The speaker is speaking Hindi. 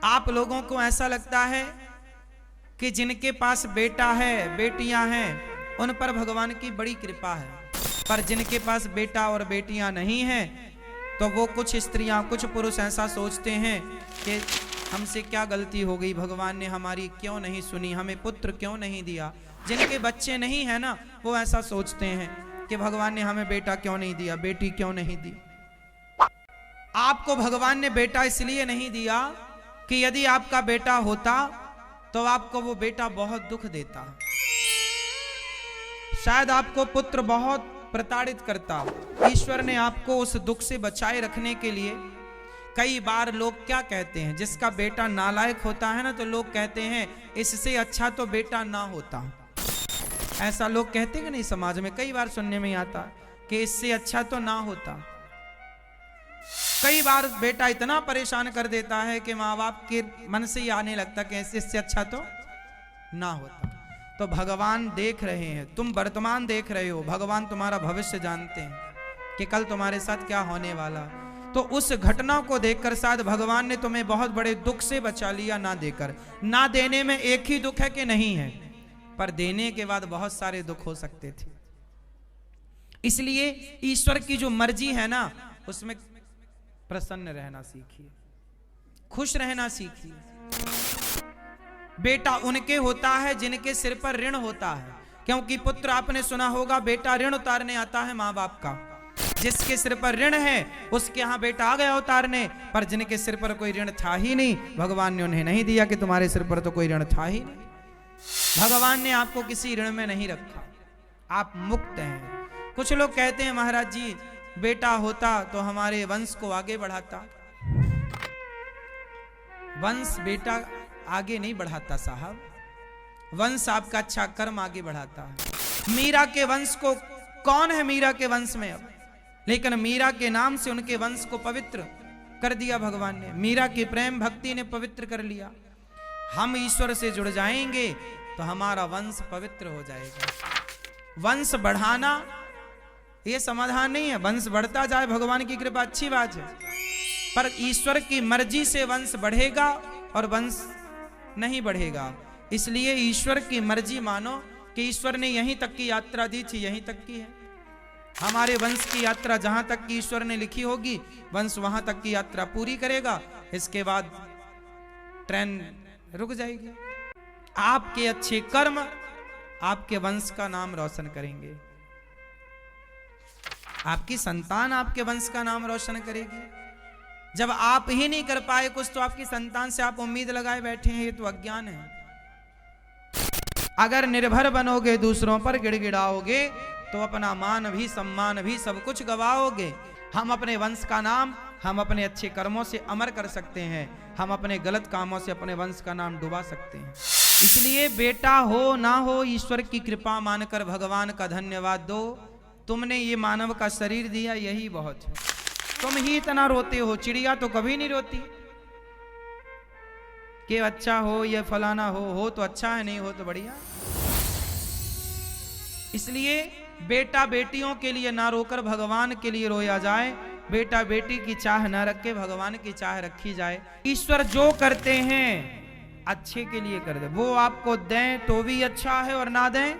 आप लोगों को ऐसा लगता है कि जिनके पास बेटा है, बेटियां हैं, उन पर भगवान की बड़ी कृपा है। पर जिनके पास बेटा और बेटियां नहीं हैं, तो वो कुछ स्त्रियां, कुछ पुरुष ऐसा सोचते हैं कि हमसे क्या गलती हो गई, भगवान ने हमारी क्यों नहीं सुनी, हमें पुत्र क्यों नहीं दिया। जिनके बच्चे नहीं है ना, वो ऐसा सोचते हैं कि भगवान ने हमें बेटा क्यों नहीं दिया, बेटी क्यों नहीं दी। आपको भगवान ने बेटा इसलिए नहीं दिया कि यदि आपका बेटा होता तो आपको वो बेटा बहुत दुख देता, शायद आपको पुत्र बहुत प्रताड़ित करता। ईश्वर ने आपको उस दुख से बचाए रखने के लिए, कई बार लोग क्या कहते हैं, जिसका बेटा नालायक होता है ना, तो लोग कहते हैं इससे अच्छा तो बेटा ना होता। ऐसा लोग कहते हैं कि नहीं, समाज में कई बार सुनने में आता कि इससे अच्छा तो ना होता। कई बार बेटा इतना परेशान कर देता है कि माँ बाप के मन से ही आने लगता कि इससे अच्छा तो ना होता। तो भगवान देख रहे हैं, तुम वर्तमान देख रहे हो, भगवान तुम्हारा भविष्य जानते हैं कि कल तुम्हारे साथ क्या होने वाला। तो उस घटना को देखकर शायद भगवान ने तुम्हें बहुत बड़े दुख से बचा लिया ना देकर। ना देने में एक ही दुख है कि नहीं है, पर देने के बाद बहुत सारे दुख हो सकते थे। इसलिए ईश्वर की जो मर्जी है ना, उसमें प्रसन्न रहना सीखिए, खुश रहना सीखिए। बेटा उनके होता है जिनके सिर पर ऋण होता है, क्योंकि पुत्र, आपने सुना होगा, बेटा ऋण उतारने आता है माँ बाप का। जिसके सिर पर ऋण है उसके यहां बेटा आ गया उतारने, पर जिनके सिर पर कोई ऋण था ही नहीं, भगवान ने उन्हें नहीं दिया कि तुम्हारे सिर पर तो कोई ऋण था ही नहीं। भगवान ने आपको किसी ऋण में नहीं रखा, आप मुक्त हैं। कुछ लोग कहते हैं महाराज जी, बेटा होता तो हमारे वंश को आगे बढ़ाता। वंश बेटा आगे नहीं बढ़ाता साहब, वंश आपका अच्छा कर्म आगे बढ़ाता है। मीरा के वंश को, कौन है मीरा के वंश में अब, लेकिन मीरा के नाम से उनके वंश को पवित्र कर दिया भगवान ने। मीरा की प्रेम भक्ति ने पवित्र कर लिया। हम ईश्वर से जुड़ जाएंगे तो हमारा वंश पवित्र हो जाएगा। वंश बढ़ाना ये समाधान नहीं है। वंश बढ़ता जाए, भगवान की कृपा अच्छी बात है, पर ईश्वर की मर्जी से वंश बढ़ेगा और वंश नहीं बढ़ेगा। इसलिए ईश्वर की मर्जी मानो कि ईश्वर ने यहीं तक की यात्रा दी थी, यहीं तक की है। हमारे वंश की यात्रा जहां तक की ईश्वर ने लिखी होगी, वंश वहां तक की यात्रा पूरी करेगा। इसके बाद ट्रेन रुक जाएगी। आपके अच्छे कर्म आपके वंश का नाम रोशन करेंगे, आपकी संतान आपके वंश का नाम रोशन करेगी। जब आप ही नहीं कर पाए कुछ, तो आपकी संतान से आप उम्मीद लगाए बैठे हैं, ये तो अज्ञान है। अगर निर्भर बनोगे, दूसरों पर गिड़गिड़ाओगे, तो अपना मान भी, सम्मान भी, सब कुछ गवाओगे। हम अपने वंश का नाम, हम अपने अच्छे कर्मों से अमर कर सकते हैं, हम अपने गलत कामों से अपने वंश का नाम डुबा सकते हैं। इसलिए बेटा हो ना हो, ईश्वर की कृपा मानकर भगवान का धन्यवाद दो। तुमने ये मानव का शरीर दिया, यही बहुत है। तुम ही इतना रोते हो, चिड़िया तो कभी नहीं रोती कि अच्छा हो या फलाना हो तो अच्छा है, नहीं हो तो बढ़िया। इसलिए बेटा बेटियों के लिए ना रोकर भगवान के लिए रोया जाए। बेटा बेटी की चाह ना रख के भगवान की चाह रखी जाए। ईश्वर जो करते हैं अच्छे के लिए कर दे। वो आपको दें तो भी अच्छा है और ना दें